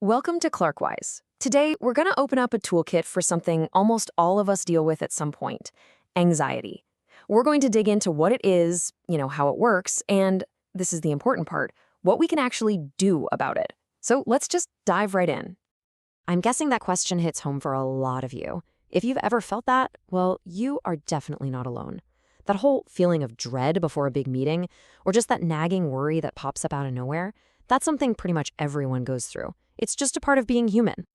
Welcome to Clarkwize. Today, we're going to open up a toolkit for something almost all of us deal with at some point, anxiety. We're going to dig into what it is, how it works, and this is the important part, what we can actually do about it. So let's just dive right in. I'm guessing that question hits home for a lot of you. If you've ever felt that, well, you are definitely not alone. That whole feeling of dread before a big meeting, or just that nagging worry that pops up out of nowhere, that's something pretty much everyone goes through. It's just a part of being human.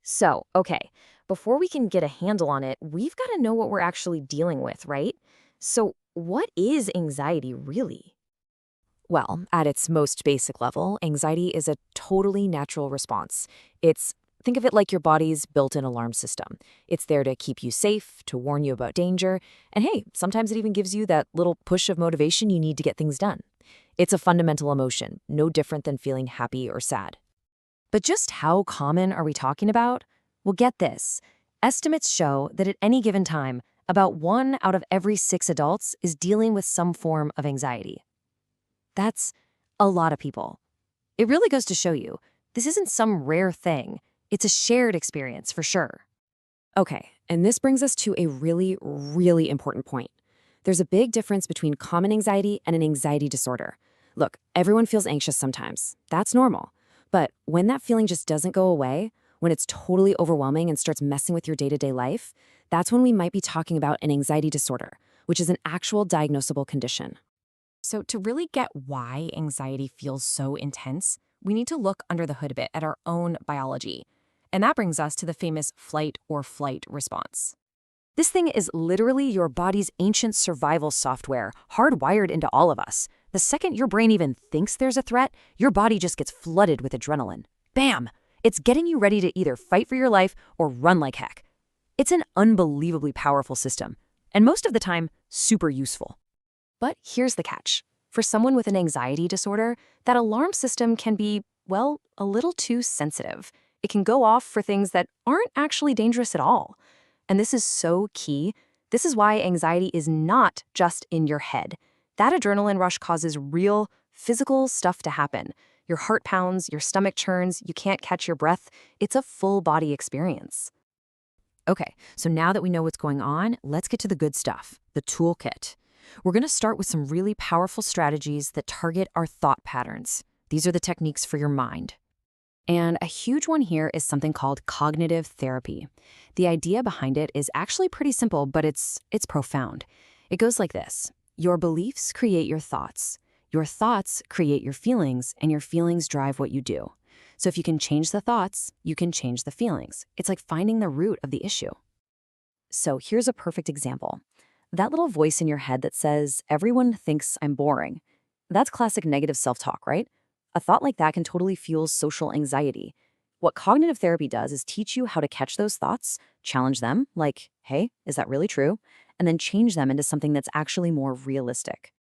So, okay, before we can get a handle on it, we've got to know what we're actually dealing with, right? So, what is anxiety really? Well, at its most basic level, anxiety is a totally natural response. Think of it like your body's built-in alarm system. It's there to keep you safe, to warn you about danger, and hey, sometimes it even gives you that little push of motivation you need to get things done. It's a fundamental emotion, no different than feeling happy or sad. But just how common are we talking about? Well, get this. Estimates show that at any given time, about 1 out of every 6 adults is dealing with some form of anxiety. That's a lot of people. It really goes to show you, this isn't some rare thing. It's a shared experience for sure. Okay, and this brings us to a really, really important point. There's a big difference between common anxiety and an anxiety disorder. Look, everyone feels anxious sometimes. That's normal. But when that feeling just doesn't go away, when it's totally overwhelming and starts messing with your day-to-day life, that's when we might be talking about an anxiety disorder, which is an actual diagnosable condition. So, to really get why anxiety feels so intense, we need to look under the hood a bit at our own biology. And that brings us to the famous flight or flight response. This thing is literally your body's ancient survival software, hardwired into all of us. The second your brain even thinks there's a threat, your body just gets flooded with adrenaline. Bam! It's getting you ready to either fight for your life or run like heck. It's an unbelievably powerful system, and most of the time, super useful. But here's the catch. For someone with an anxiety disorder, that alarm system can be, well, a little too sensitive. It can go off for things that aren't actually dangerous at all. And this is so key. This is why anxiety is not just in your head. That adrenaline rush causes real, physical stuff to happen. Your heart pounds, your stomach churns, you can't catch your breath. It's a full body experience. Okay, so now that we know what's going on, let's get to the good stuff, the toolkit. We're going to start with some really powerful strategies that target our thought patterns. These are the techniques for your mind. And a huge one here is something called cognitive therapy. The idea behind it is actually pretty simple, but it's profound. It goes like this. Your beliefs create your thoughts create your feelings, and your feelings drive what you do. So if you can change the thoughts, you can change the feelings. It's like finding the root of the issue. So here's a perfect example. That little voice in your head that says, everyone thinks I'm boring. That's classic negative self-talk, right? A thought like that can totally fuel social anxiety. What cognitive therapy does is teach you how to catch those thoughts, challenge them, like, hey, is that really true? And then change them into something that's actually more realistic.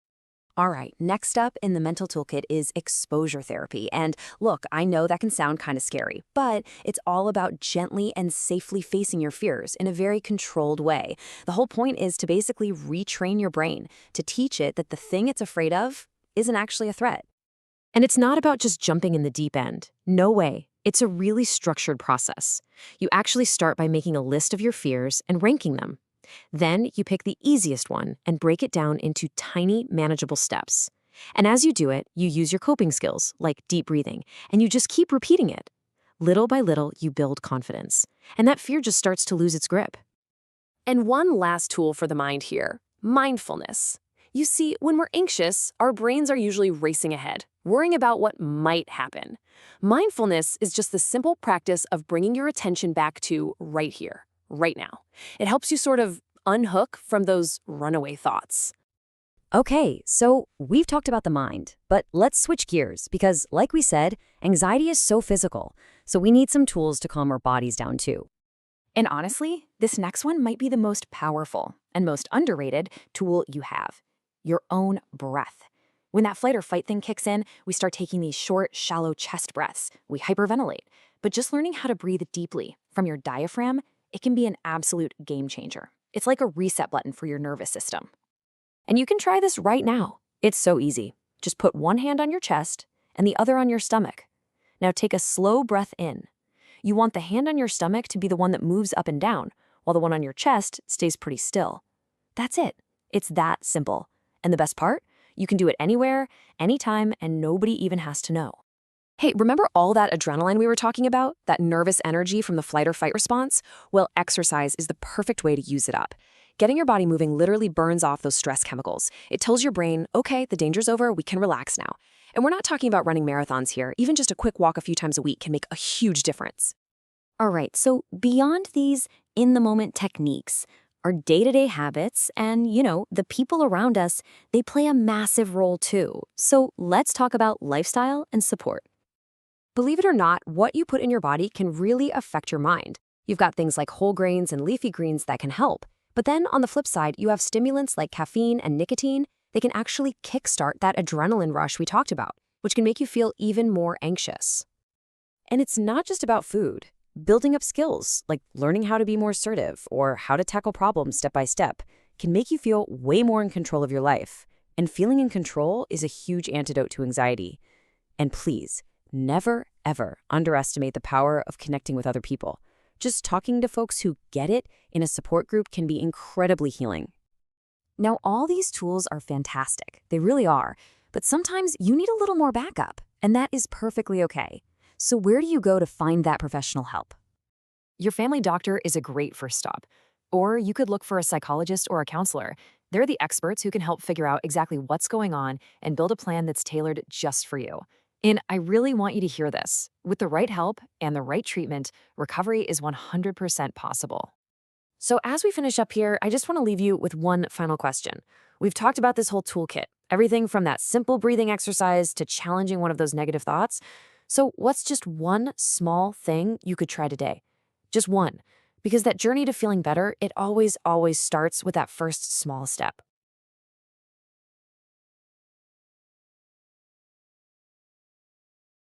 All right, next up in the mental toolkit is exposure therapy. And look, I know that can sound kind of scary, but it's all about gently and safely facing your fears in a very controlled way. The whole point is to basically retrain your brain, to teach it that the thing it's afraid of isn't actually a threat. And it's not about just jumping in the deep end. No way. It's a really structured process. You actually start by making a list of your fears and ranking them. Then you pick the easiest one and break it down into tiny, manageable steps. And as you do it, you use your coping skills, like deep breathing, and you just keep repeating it. Little by little, you build confidence, and that fear just starts to lose its grip. And one last tool for the mind here, mindfulness. You see, when we're anxious, our brains are usually racing ahead, worrying about what might happen. Mindfulness is just the simple practice of bringing your attention back to right here, right now. It helps you sort of unhook from those runaway thoughts. Okay, so we've talked about the mind, but let's switch gears because, like we said, anxiety is so physical, so we need some tools to calm our bodies down too. And honestly, this next one might be the most powerful and most underrated tool you have. Your own breath. When that flight or fight thing kicks in, we start taking these short, shallow chest breaths. We hyperventilate. But just learning how to breathe deeply from your diaphragm, it can be an absolute game changer. It's like a reset button for your nervous system. And you can try this right now. It's so easy. Just put one hand on your chest and the other on your stomach. Now take a slow breath in. You want the hand on your stomach to be the one that moves up and down, while the one on your chest stays pretty still. That's it. It's that simple. And the best part? You can do it anywhere, anytime, and nobody even has to know. Hey, remember all that adrenaline we were talking about? That nervous energy from the flight or fight response? Well, exercise is the perfect way to use it up. Getting your body moving literally burns off those stress chemicals. It tells your brain, okay, the danger's over, we can relax now. And we're not talking about running marathons here. Even just a quick walk a few times a week can make a huge difference. All right, so beyond these in-the-moment techniques, our day-to-day habits and, the people around us, they play a massive role too. So let's talk about lifestyle and support. Believe it or not, what you put in your body can really affect your mind. You've got things like whole grains and leafy greens that can help. But then on the flip side, you have stimulants like caffeine and nicotine. They can actually kickstart that adrenaline rush we talked about, which can make you feel even more anxious. And it's not just about food. Building up skills, like learning how to be more assertive or how to tackle problems step by step, can make you feel way more in control of your life. And feeling in control is a huge antidote to anxiety. And please, never, ever underestimate the power of connecting with other people. Just talking to folks who get it in a support group can be incredibly healing. Now, all these tools are fantastic. They really are. But sometimes you need a little more backup, and that is perfectly okay. So where do you go to find that professional help? Your family doctor is a great first stop. Or you could look for a psychologist or a counselor. They're the experts who can help figure out exactly what's going on and build a plan that's tailored just for you. And I really want you to hear this. With the right help and the right treatment, recovery is 100% possible. So as we finish up here, I just want to leave you with one final question. We've talked about this whole toolkit, everything from that simple breathing exercise to challenging one of those negative thoughts. So what's just one small thing you could try today? Just one. Because that journey to feeling better, it always starts with that first small step.